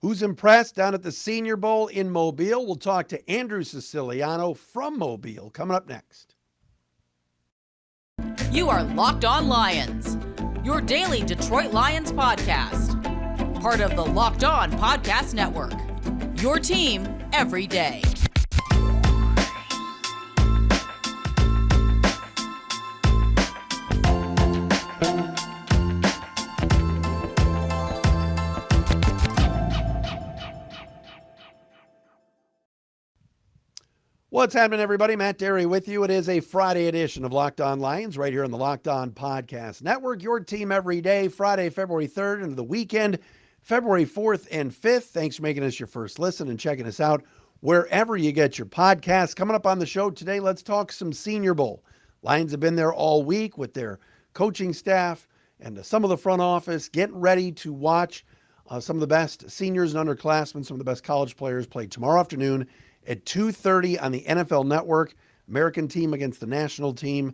Who's impressed down at the Senior Bowl in Mobile? We'll talk to Andrew Siciliano from Mobile coming up next. You are Locked On Lions, your daily Detroit Lions podcast. Part of the Locked On Podcast Network, your team every day. What's happening, everybody? Matt Dery with you. It is a Friday edition of Locked On Lions right here on the Locked On Podcast Network. Your team every day, Friday, February 3rd into the weekend, February 4th and 5th. Thanks for making us your first listen and checking us out wherever you get your podcasts. Coming up on the show today, let's talk some Senior Bowl. Lions have been there all week with their coaching staff and some of the front office getting ready to watch some of the best seniors and underclassmen, some of the best college players play tomorrow afternoon at 2:30 on the NFL Network, American team against the national team.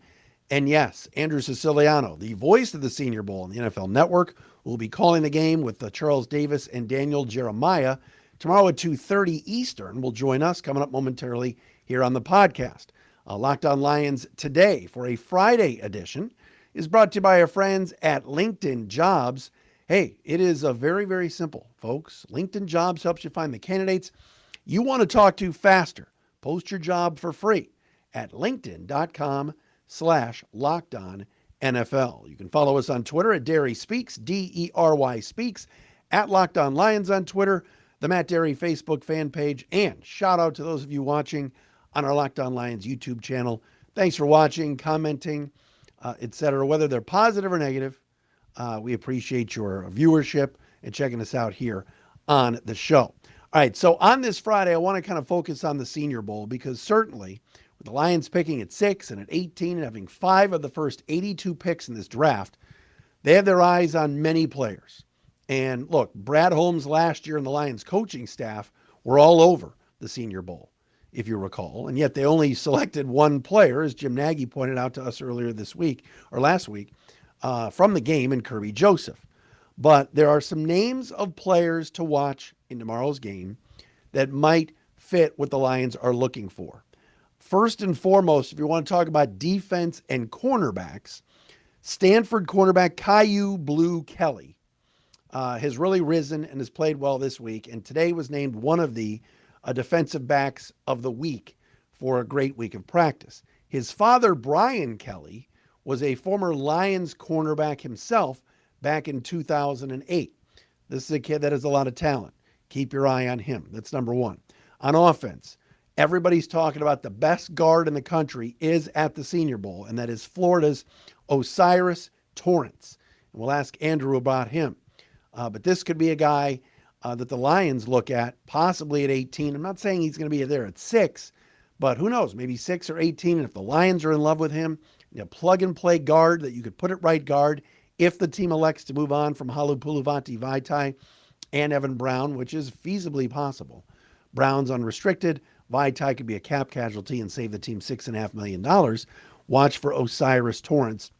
And yes, Andrew Siciliano, the voice of the Senior Bowl on the NFL Network, will be calling the game with Charles Davis and Daniel Jeremiah tomorrow at 2:30 Eastern. Will join us coming up momentarily here on the podcast. Locked On Lions today for a Friday edition is brought to you by our friends at LinkedIn Jobs. Hey, it is very, very simple, folks. LinkedIn Jobs helps you find the candidates you want to talk to faster. Post your job for free at linkedin.com/LockedOnNFL. You can follow us on Twitter at Dery Speaks, Dery Speaks, at Locked On Lions on Twitter, the Matt Dery Facebook fan page, and shout out to those of you watching on our Locked On Lions YouTube channel. Thanks for watching, commenting, etc. Whether they're positive or negative, we appreciate your viewership and checking us out here on the show. All right, so on this Friday, I want to kind of focus on the Senior Bowl because certainly with the Lions picking at 6 and at 18 and having 5 of the first 82 picks in this draft, they have their eyes on many players. And look, Brad Holmes last year and the Lions coaching staff were all over the Senior Bowl, if you recall, and yet they only selected one player, as Jim Nagy pointed out to us earlier this week, or last week, from the game in Kirby Joseph. But there are some names of players to watch in tomorrow's game that might fit what the Lions are looking for. First and foremost, if you want to talk about defense and cornerbacks, Stanford cornerback Kyu Blue Kelly has really risen and has played well this week, and today was named one of the defensive backs of the week for a great week of practice. His father, Brian Kelly, was a former Lions cornerback himself back in 2008. This is a kid that has a lot of talent. Keep your eye on him. That's number one. On offense, everybody's talking about the best guard in the country is at the Senior Bowl, and that is Florida's Osiris Torrance. And we'll ask Andrew about him. But this could be a guy that the Lions look at possibly at 18. I'm not saying he's going to be there at 6, but who knows? Maybe 6 or 18. And if the Lions are in love with him, plug-and-play guard that you could put at right guard, if the team elects to move on from Halupuluvanti Vaitai and Evan Brown, which is feasibly possible. Brown's unrestricted. Vaitai could be a cap casualty and save the team $6.5 million. Watch for Osiris Torrance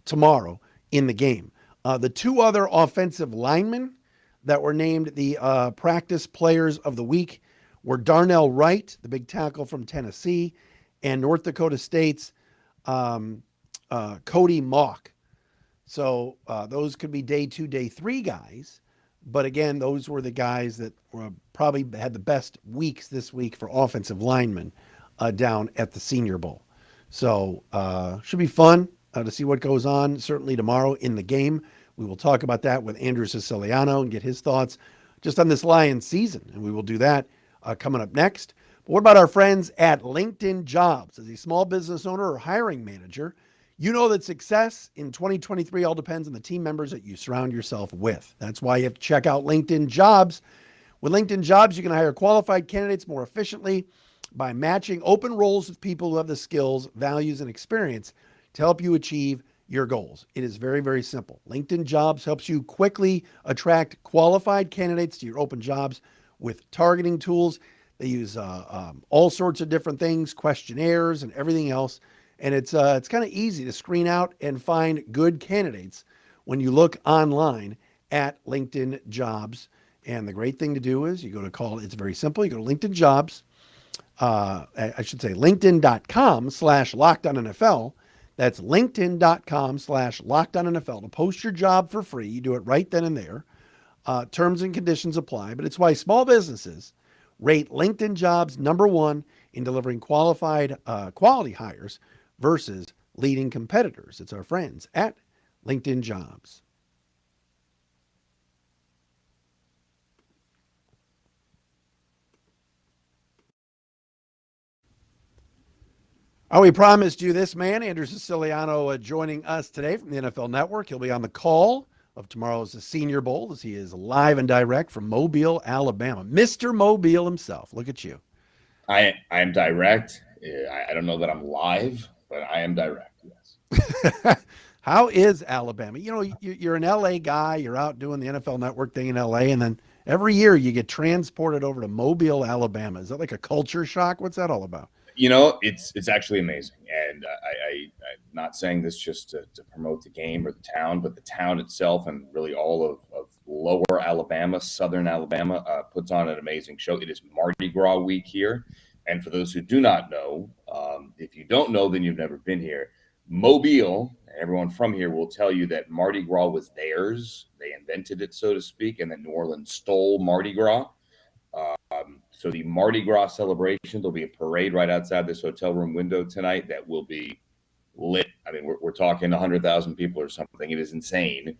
tomorrow in the game. The two other offensive linemen that were named the practice players of the week were Darnell Wright, the big tackle from Tennessee, and North Dakota State's Cody Mauch. So those could be day 2, day 3 guys. But again, those were the guys that probably had the best weeks this week for offensive linemen down at the Senior Bowl. So should be fun to see what goes on, certainly tomorrow in the game. We will talk about that with Andrew Siciliano and get his thoughts just on this Lions season. And we will do that coming up next. But what about our friends at LinkedIn Jobs? As a small business owner or hiring manager, you know that success in 2023 all depends on the team members that you surround yourself with. That's why you have to check out LinkedIn Jobs. With LinkedIn Jobs, you can hire qualified candidates more efficiently by matching open roles with people who have the skills, values, and experience to help you achieve your goals. It is very, very simple. LinkedIn Jobs helps you quickly attract qualified candidates to your open jobs with targeting tools. They use all sorts of different things, questionnaires and everything else. And it's kind of easy to screen out and find good candidates when you look online at LinkedIn Jobs. And the great thing to do is you go to call, it's very simple. You go to LinkedIn Jobs, I should say linkedin.com/lockedonnfl. That's linkedin.com/lockedonnfl to post your job for free. You do it right then and there. Terms and conditions apply, but it's why small businesses rate LinkedIn Jobs number one in delivering qualified quality hires versus leading competitors. It's our friends at LinkedIn Jobs. Oh, we promised you this man, Andrew Siciliano, joining us today from the NFL Network. He'll be on the call of tomorrow's Senior Bowl as he is live and direct from Mobile, Alabama. Mr. Mobile himself. Look at you. I am direct. I don't know that I'm live, but I am direct. Yes. How is Alabama? You know, you're an LA guy. You're out doing the NFL Network thing in LA, and then every year you get transported over to Mobile, Alabama. Is that like a culture shock? What's that all about? It's actually amazing, and I'm not saying this just to promote the game or the town, but the town itself and really all of Lower Alabama, Southern Alabama, puts on an amazing show. It is Mardi Gras week here, and for those who do not know, if you don't know, then you've never been here. Mobile, everyone from here will tell you that Mardi Gras was theirs; they invented it, so to speak, and then New Orleans stole Mardi Gras. So the Mardi Gras celebration, there'll be a parade right outside this hotel room window tonight that will be lit. I mean, we're talking 100,000 people or something. It is insane.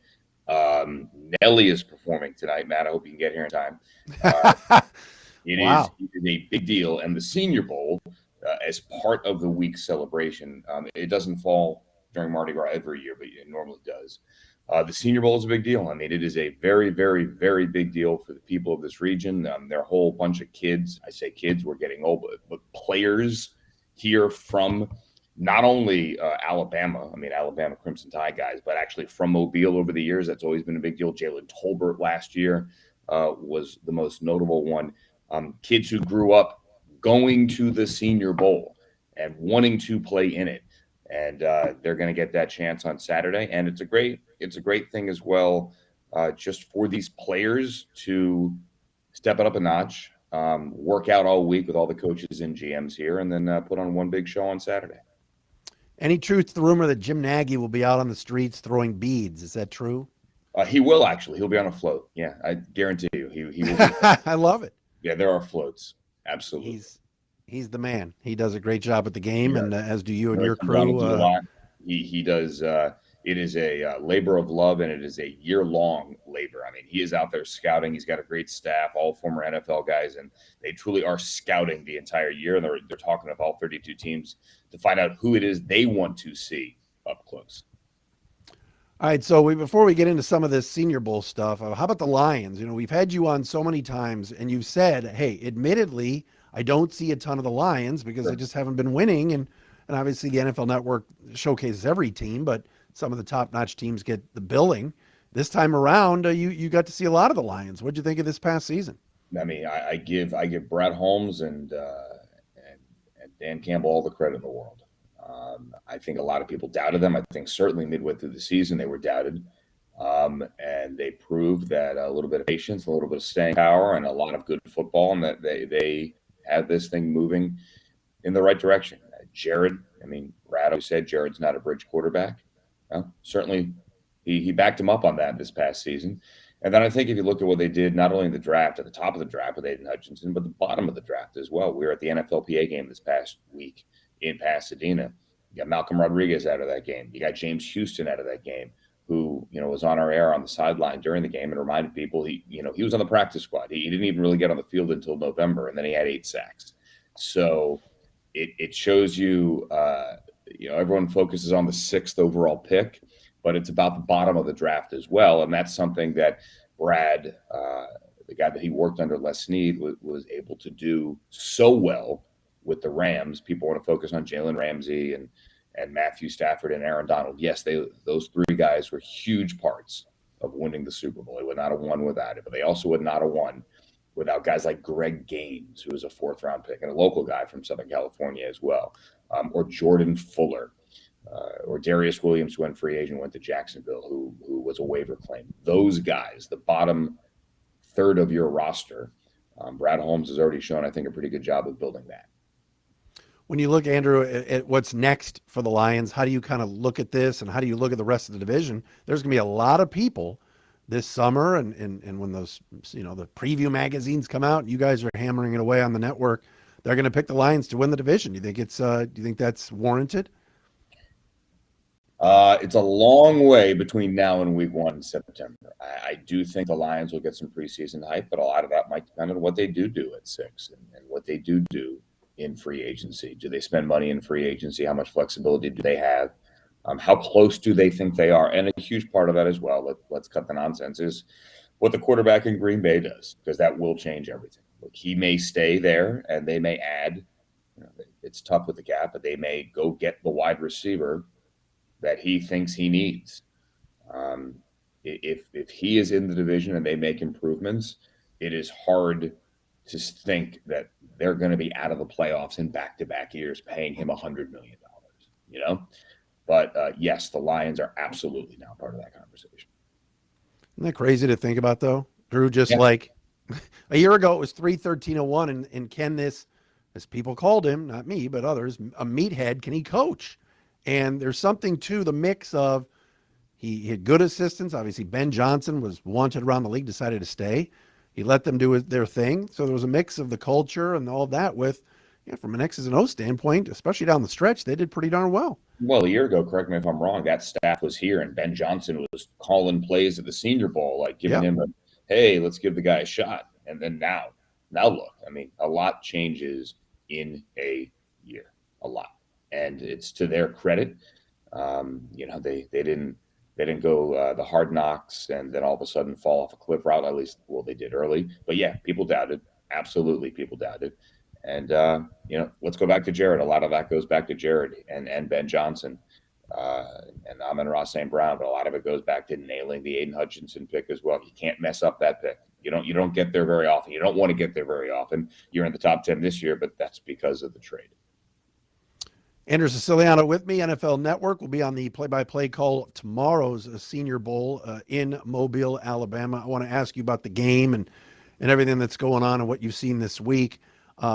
Nelly is performing tonight. Matt, I hope you can get here in time. Wow. It is a big deal. And the Senior Bowl, as part of the week celebration, it doesn't fall during Mardi Gras every year, but it normally does. The Senior Bowl is a big deal. I mean, it is a very, very, very big deal for the people of this region. There are a whole bunch of kids. I say kids, we're getting old, but players here from not only Alabama, I mean, Alabama Crimson Tide guys, but actually from Mobile over the years. That's always been a big deal. Jalen Tolbert last year was the most notable one. Kids who grew up going to the Senior Bowl and wanting to play in it, and they're going to get that chance on Saturday. And it's a great thing as well, just for these players to step it up a notch, work out all week with all the coaches and GMs here, and then put on one big show on Saturday. Any truth to the rumor that Jim Nagy will be out on the streets throwing beads? Is that true? He will actually. He'll be on a float. Yeah, I guarantee you. He will. I love it. Yeah, there are floats. Absolutely. He's the man. He does a great job at the game, and as do you and your Comes out and crew. do a lot. He does. It is a labor of love, and it is a year-long labor. I mean, he is out there scouting. He's got a great staff, all former NFL guys, and they truly are scouting the entire year. They're talking with all 32 teams to find out who it is they want to see up close. All right, so before we get into some of this Senior Bowl stuff, how about the Lions? You know, we've had you on so many times, and you've said, "Hey, admittedly, I don't see a ton of the Lions because they just haven't been winning." And obviously, the NFL Network showcases every team, but some of the top-notch teams get the billing. This time around, you got to see a lot of the Lions. What'd you think of this past season? I mean, I give Brad Holmes and Dan Campbell all the credit in the world. I think a lot of people doubted them. I think certainly midway through the season they were doubted, and they proved that a little bit of patience, a little bit of staying power, and a lot of good football, and that they had this thing moving in the right direction. Jared, I mean, Brad always said Jared's not a bridge quarterback. Well, certainly he backed him up on that this past season. And then I think if you look at what they did, not only in the draft, at the top of the draft with Aiden Hutchinson, but the bottom of the draft as well. We were at the NFLPA game this past week in Pasadena. You got Malcolm Rodriguez out of that game. You got James Houston out of that game, who was on our air on the sideline during the game and reminded people he was on the practice squad. He didn't even really get on the field until November, and then he had 8 sacks. So it shows you, everyone focuses on the 6th overall pick, but it's about the bottom of the draft as well. And that's something that Brad, the guy that he worked under, Les Snead, was able to do so well with the Rams. People want to focus on Jalen Ramsey and Matthew Stafford and Aaron Donald. Yes, those 3 guys were huge parts of winning the Super Bowl. They would not have won without it, but they also would not have won without guys like Greg Gaines, who was a 4th-round pick and a local guy from Southern California as well, or Jordan Fuller, or Darius Williams, who went free agent, went to Jacksonville, who was a waiver claim. Those guys, the bottom third of your roster. Brad Holmes has already shown, I think, a pretty good job of building that. When you look, Andrew, at what's next for the Lions, how do you kind of look at this, and how do you look at the rest of the division? There's going to be a lot of people this summer, and when those, the preview magazines come out, and you guys are hammering it away on the network, they're going to pick the Lions to win the division. Do you think that's warranted? It's a long way between now and week 1 in September. I do think the Lions will get some preseason hype, but a lot of that might depend on what they do at 6 and what they do in free agency. Do they spend money in free agency? How much flexibility do they have? How close do they think they are? And a huge part of that as well, let's cut the nonsense, is what the quarterback in Green Bay does, because that will change everything. Look, he may stay there and they may add, it's tough with the cap, but they may go get the wide receiver that he thinks he needs. If he is in the division and they make improvements, it is hard to think that they're going to be out of the playoffs in back-to-back years paying him $100 million, But yes, the Lions are absolutely now part of that conversation. Isn't that crazy to think about, though, Drew? Just like a year ago, it was 3-13-01, and can this, as people called him, not me, but others, a meathead, can he coach? And there's something to the mix of he had good assistants. Obviously, Ben Johnson was wanted around the league, decided to stay. He let them do their thing. So there was a mix of the culture and all that with, from an X's and O's standpoint, especially down the stretch, they did pretty darn well. Well, a year ago, correct me if I'm wrong, that staff was here and Ben Johnson was calling plays at the Senior Bowl, like giving him hey, let's give the guy a shot. And then now look, a lot changes in a year, a lot. And it's to their credit. They didn't go the hard knocks and then all of a sudden fall off a cliff route. At least, they did early. But yeah, people doubted. Absolutely, people doubted. And let's go back to Jared. A lot of that goes back to Jared and Ben Johnson and Amon-Ra St. Brown. But a lot of it goes back to nailing the Aiden Hutchinson pick as well. You can't mess up that pick. You don't get there very often. You don't want to get there very often. You're in the top 10 this year, but that's because of the trade. Andrew Siciliano with me. NFL Network will be on the play-by-play call of tomorrow's Senior Bowl in Mobile, Alabama. I want to ask you about the game and everything that's going on and what you've seen this week.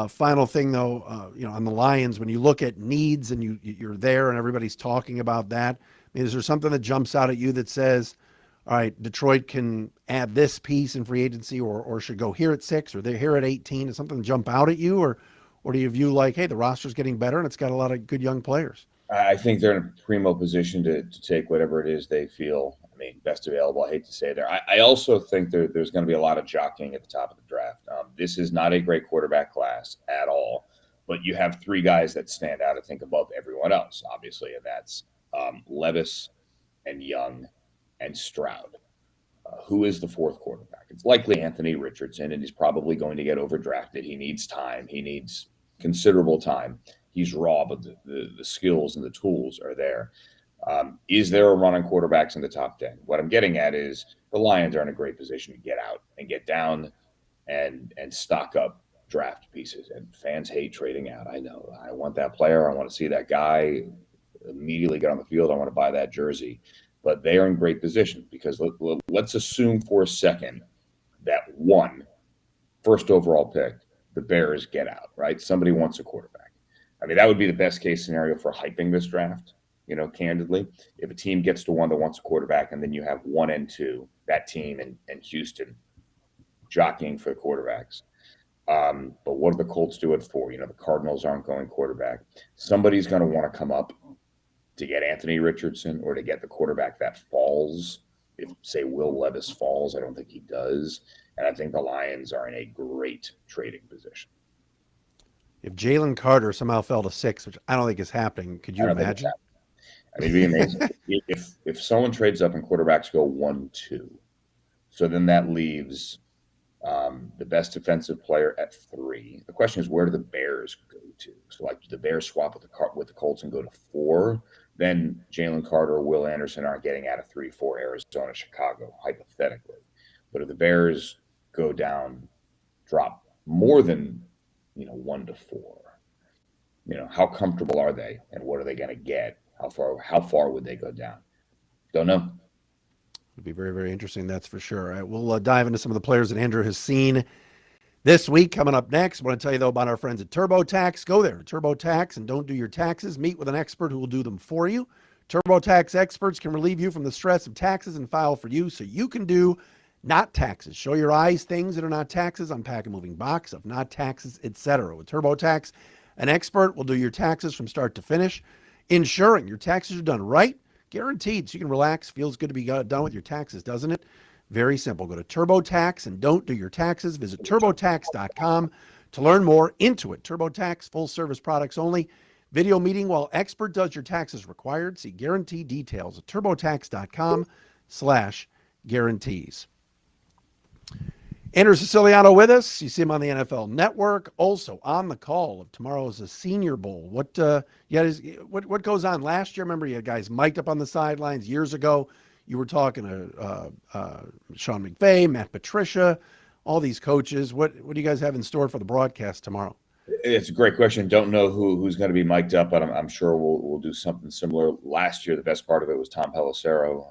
Final thing, though, on the Lions, when you look at needs and you're there and everybody's talking about that, is there something that jumps out at you that says, all right, Detroit can add this piece in free agency or should go here at 6 or they're here at 18? Is something jump out at you, or do you view like, hey, the roster's getting better and it's got a lot of good young players? I think they're in a primo position to take whatever it is they feel, best available. I hate to say there. I also think there's going to be a lot of jockeying at the top of the draft. This is not a great quarterback class at all, but you have 3 guys that stand out, I think, above everyone else, obviously, and that's Levis and Young and Stroud. Who is the 4th quarterback? It's likely Anthony Richardson, and he's probably going to get overdrafted. He needs time. He needs considerable time. He's raw, but the skills and the tools are there. Is there a run on quarterbacks in the top 10? What I'm getting at is the Lions are in a great position to get out and get down and stock up draft pieces. And fans hate trading out. I know. I want that player. I want to see that guy immediately get on the field. I want to buy that jersey. But they are in great position because let's assume for a second that 1st overall pick, the Bears get out, right? Somebody wants a quarterback. That would be the best case scenario for hyping this draft, candidly. If a team gets to 1 that wants a quarterback and then you have 1 and 2, that team and Houston jockeying for the quarterbacks. But what do the Colts do at 4? The Cardinals aren't going quarterback. Somebody's going to want to come up to get Anthony Richardson or to get the quarterback that falls. If, say, Will Levis falls, I don't think he does. And I think the Lions are in a great trading position. If Jalen Carter somehow fell to 6, which I don't think is happening, could you imagine? It'd be amazing. if someone trades up and quarterbacks go 1-2, so then that leaves the best defensive player at 3. The question is, where do the Bears go to? So, do the Bears swap with the Colts and go to 4? Then Jalen Carter or Will Anderson aren't getting out of 3-4, Arizona, Chicago, hypothetically. But if the Bears go down, drop more than 1-4, how comfortable are they, and what are they going to get? How far would they go down? Don't know. It'll be very, very interesting, that's for sure. All right, we'll dive into some of the players that Andrew has seen this week. Coming up next, I want to tell you, though, about our friends at TurboTax. Go there, TurboTax, and don't do your taxes. Meet with an expert who will do them for you. TurboTax experts can relieve you from the stress of taxes and file for you so you can do not taxes. Show your eyes things that are not taxes, unpack a moving box of not taxes, etc. With TurboTax, an expert will do your taxes from start to finish, ensuring your taxes are done right, guaranteed, so you can relax. Feels good to be done with your taxes, doesn't it? Very simple. Go to TurboTax and don't do your taxes. Visit TurboTax.com to learn more. Intuit TurboTax, full service products only. Video meeting while expert does your taxes required. See guarantee details at TurboTax.com/guarantees. Andrew Siciliano with us. You see him on the NFL Network. Also on the call of tomorrow's a Senior Bowl. What goes on? Last year, remember you had guys mic'd up on the sidelines years ago. You were talking to Sean McVay, Matt Patricia, all these coaches. What do you guys have in store for the broadcast tomorrow? It's a great question. Don't know who's going to be mic'd up, but I'm sure we'll do something similar. Last year, the best part of it was Tom Pelissero,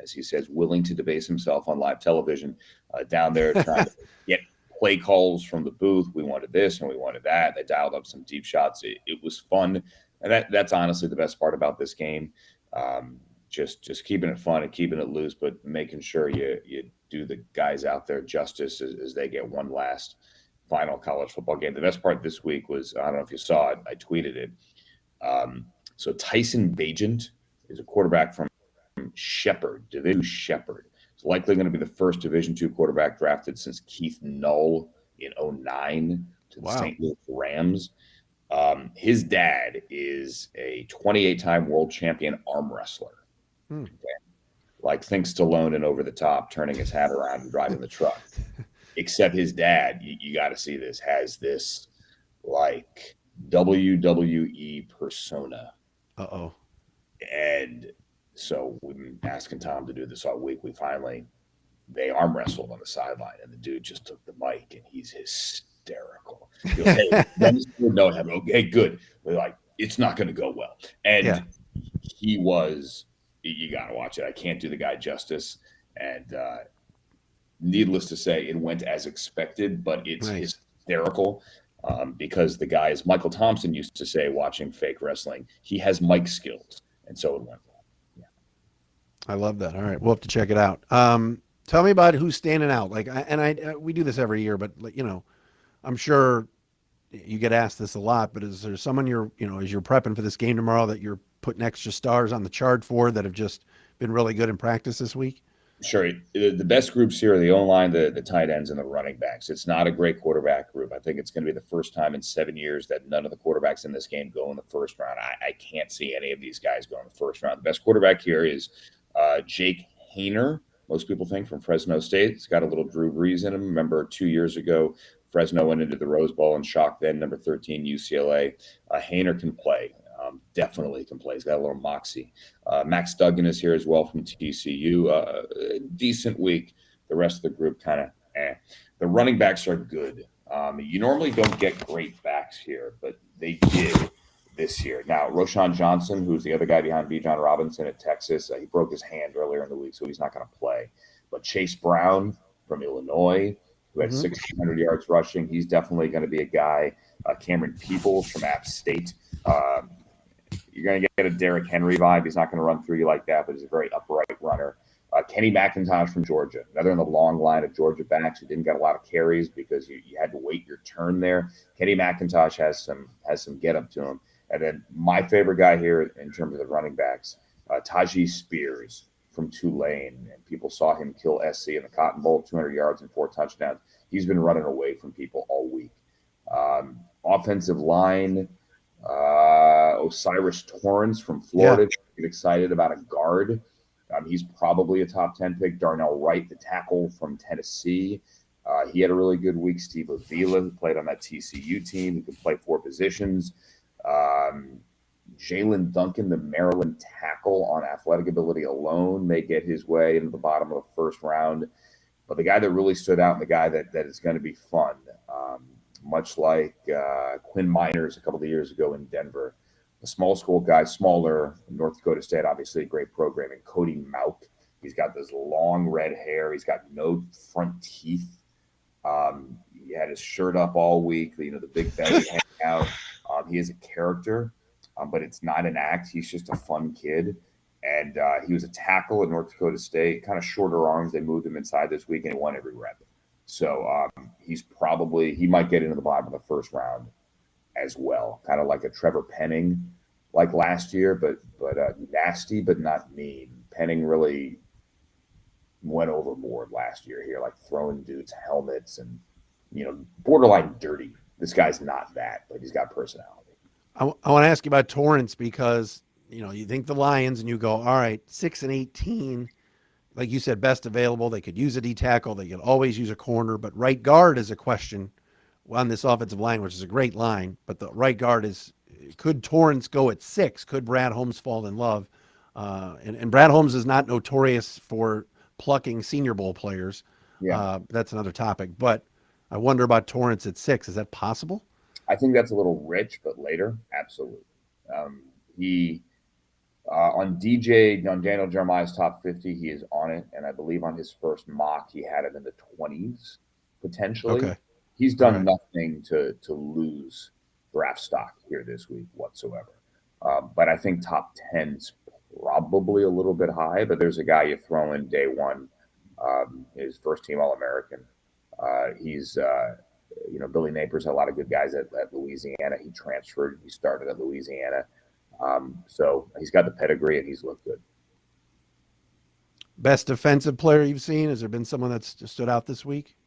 as he says, willing to debase himself on live television, down there trying to get play calls from the booth. We wanted this and we wanted that. They dialed up some deep shots. It was fun, and that's honestly the best part about this game. Just keeping it fun and keeping it loose, but making sure you do the guys out there justice as they get one last final college football game. The best part this week was, I don't know if you saw it, I tweeted it. So Tyson Bagent is a quarterback from Shepherd, Division Shepherd. It's likely going to be the first Division II quarterback drafted since Keith Null in 2009 to the St. Louis Rams. His dad is a 28-time world champion arm wrestler. Okay. Like think Stallone and Over the Top, turning his hat around and driving the truck. Except his dad, you got to see this, has this like WWE persona. Uh-oh. And so we've been asking Tom to do this all week. They arm wrestled on the sideline, and the dude just took the mic, and he's hysterical. He goes, hey, no, okay, good. We're like, it's not going to go well. And he was, you got to watch it. I can't do the guy justice. And needless to say, it went as expected, but it's hysterical because the guy, as Michael Thompson used to say, watching fake wrestling, he has mic skills. And so it went well. Yeah. I love that. All right. We'll have to check it out. Tell me about who's standing out. We do this every year, but I'm sure you get asked this a lot, but is there someone as you're prepping for this game tomorrow that you're putting extra stars on the chart for that have just been really good in practice this week? Sure. The best groups here are the O-line, the tight ends, and the running backs. It's not a great quarterback group. I think it's going to be the first time in 7 years that none of the quarterbacks in this game go in the first round. I can't see any of these guys go in the first round. The best quarterback here is Jake Haener. Most people think from Fresno State. He's got a little Drew Brees in him. Remember 2 years ago, Fresno went into the Rose Bowl and shocked then number 13 UCLA. Haener can play. Definitely can play. He's got a little moxie. Max Duggan is here as well from TCU. Decent week. The rest of the group kind of The running backs are good. You normally don't get great backs here, but they did this year. Now, Roshan Johnson, who's the other guy behind Bijan Robinson at Texas, he broke his hand earlier in the week, so he's not going to play. But Chase Brown from Illinois, who had 1,600 yards rushing, he's definitely going to be a guy. Cameron Peoples from App State. You're going to get a Derrick Henry vibe. He's not going to run through you like that, but he's a very upright runner. Kenny McIntosh from Georgia, another in the long line of Georgia backs who didn't get a lot of carries because you had to wait your turn there. Kenny McIntosh has some get up to him. And then my favorite guy here in terms of the running backs, Tajee Spears from Tulane. And people saw him kill SC in the Cotton Bowl, 200 yards and 4 touchdowns. He's been running away from people all week. Offensive line, Osiris Torrance from Florida. Yeah. Get excited about a guard. He's probably a top 10 pick. Darnell Wright, the tackle from Tennessee. He had a really good week. Steve Avila, who played on that TCU team, who could play 4 positions. Jalen Duncan, the Maryland tackle, on athletic ability alone, may get his way into the bottom of the first round. But the guy that really stood out and the guy that is going to be fun, much like Quinn Miners a couple of years ago in Denver, a small school guy, smaller, North Dakota State, obviously a great program, and Cody Mauk. He's got this long red hair. He's got no front teeth. He had his shirt up all week. The big belly hanging out. He is a character, but it's not an act. He's just a fun kid. And he was a tackle at North Dakota State, kind of shorter arms. They moved him inside this week, and he won every rep. So he might get into the bottom of the first round as well, kind of like a Trevor Penning, like last year, but nasty, but not mean. Penning really went overboard last year here, like throwing dudes helmets and borderline dirty. This guy's not that, but he's got personality. I want to ask you about Torrance because you think the Lions and you go, all right, 6-18, like you said, best available. They could use a D tackle. They could always use a corner, but right guard is a question on this offensive line, which is a great line. But the right guard could Torrance go at 6? Could Brad Holmes fall in love? And Brad Holmes is not notorious for plucking Senior Bowl players. Yeah, that's another topic. But I wonder about Torrance at 6. Is that possible? I think that's a little rich, but later, absolutely. He on Daniel Jeremiah's top 50, he is on it, and I believe on his first mock, he had him in the 20s potentially. Okay. He's done nothing to lose draft stock here this week whatsoever. But I think top 10's probably a little bit high. But there's a guy you throw in day one, his first team All-American. He's Billy Napier's had a lot of good guys at Louisiana. He transferred. He started at Louisiana. So he's got the pedigree and he's looked good. Best defensive player you've seen? Has there been someone that's stood out this week?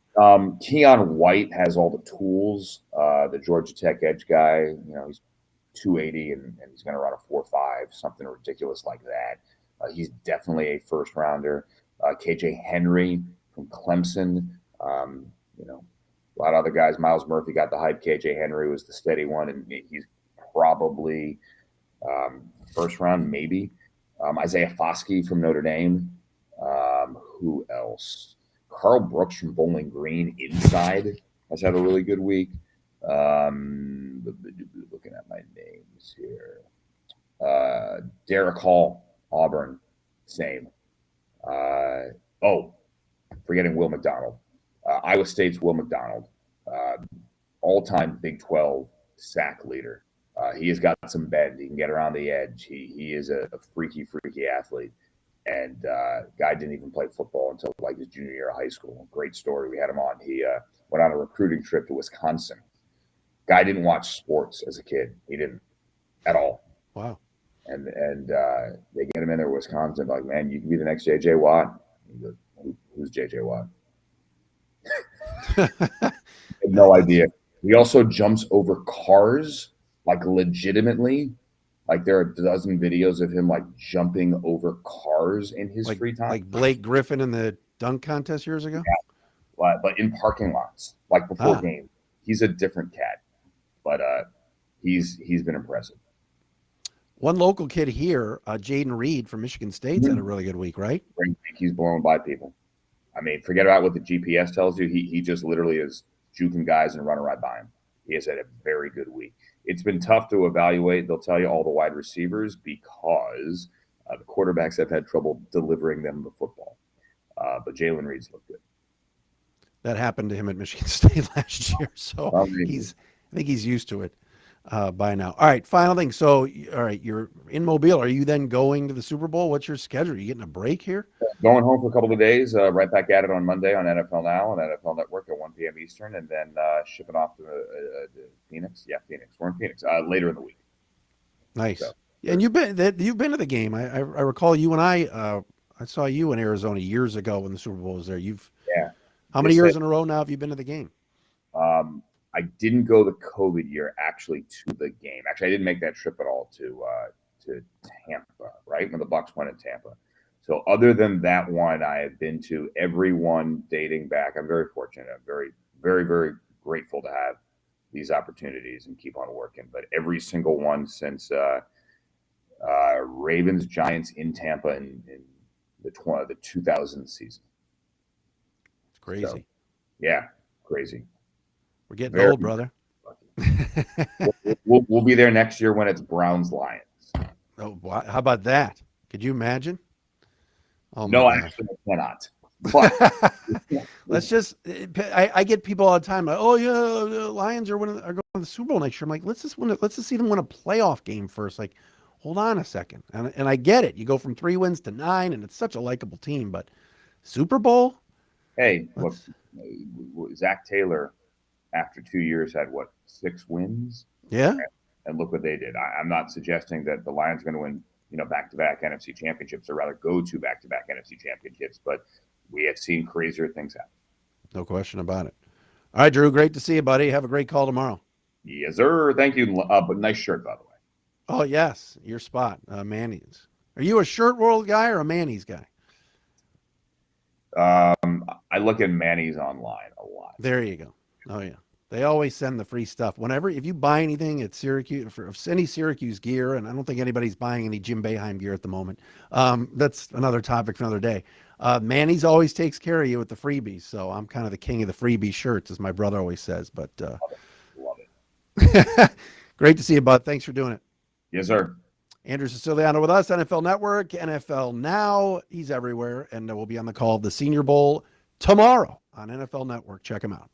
Keon White has all the tools. The Georgia Tech edge guy, he's 280 and he's going to run a 4.5, something ridiculous like that. He's definitely a first rounder. KJ Henry from Clemson. A lot of other guys. Miles Murphy got the hype. KJ Henry was the steady one, and he's probably first round, maybe. Isaiah Foskey from Notre Dame. Who else? Carl Brooks from Bowling Green inside has had a really good week. Looking at my names here. Derek Hall, Auburn, same. Forgetting Will McDonald. Iowa State's Will McDonald, all-time Big 12 sack leader. He has got some bend. He can get around the edge. He is a freaky athlete. And guy didn't even play football until like his junior year of high school. Great story. We had him on. He went on a recruiting trip to Wisconsin. Guy didn't watch sports as a kid. He didn't at all. Wow. And they get him in there to Wisconsin. Like, man, you can be the next J.J. Watt. He goes, who's J.J. Watt? I had no idea. He also jumps over cars, like legitimately. Like there are a dozen videos of him like jumping over cars in his free time. Like Blake Griffin in the dunk contest years ago? Yeah. But in parking lots, like before games. He's a different cat. But he's been impressive. One local kid here, Jaden Reed from Michigan State's had a really good week, right? He's blown by people. I mean, forget about what the GPS tells you. He just literally is juking guys and running right by him. He has had a very good week. It's been tough to evaluate. They'll tell you all the wide receivers because the quarterbacks have had trouble delivering them the football. But Jalen Reed's looked good. That happened to him at Michigan State last year, so I think he's used to it by now. All right, final thing. So, all right, you're in Mobile. Are you then going to the Super Bowl? What's your schedule? Are you getting a break here? Going home for a couple of days, right back at it on Monday on NFL Now and NFL Network at 1 p.m. Eastern, and then shipping off to Phoenix. Yeah, Phoenix. We're in Phoenix later in the week. Nice. So, and you've been to the game. I recall you and I saw you in Arizona years ago when the Super Bowl was there. How many years in a row now have you been to the game? I didn't go the COVID year actually to the game. Actually, I didn't make that trip at all to Tampa, right? When the Bucs went in Tampa. So other than that one, I have been to every one dating back. I'm very fortunate. I'm very, very, very grateful to have these opportunities and keep on working. But every single one since Ravens, Giants in Tampa in the 2000 season. It's crazy. So, yeah, crazy. We're getting old, brother. We'll be there next year when it's Browns Lions. Oh, how about that? Could you imagine? Oh my No, gosh. actually, I cannot. But Let's just. I get people all the time like, oh yeah, the Lions are going to the Super Bowl next year. I'm like, let's just see them win a playoff game first. Like, hold on a second. And I get it. You go from 3 wins to 9, and it's such a likable team. But Super Bowl, hey, look, let's. Zach Taylor, after 2 years, had what, 6 wins? Yeah. And look what they did. I'm not suggesting that the Lions are going to win, back-to-back NFC championships, or rather go to back-to-back NFC championships. But we have seen crazier things happen. No question about it. All right, Drew. Great to see you, buddy. Have a great call tomorrow. Yes, sir. Thank you. But nice shirt, by the way. Oh yes, your spot, Manny's. Are you a shirt world guy or a Manny's guy? I look at Manny's online a lot. There you go. Oh yeah, they always send the free stuff. Whenever if you buy anything at Syracuse for any Syracuse gear, and I don't think anybody's buying any Jim Boeheim gear at the moment. That's another topic for another day. Manny's always takes care of you with the freebies, so I'm kind of the king of the freebie shirts, as my brother always says. But Love it. great to see you, bud. Thanks for doing it. Yes, sir. Andrew Siciliano with us, NFL Network, NFL Now. He's everywhere, and we'll be on the call of the Senior Bowl tomorrow on NFL Network. Check him out.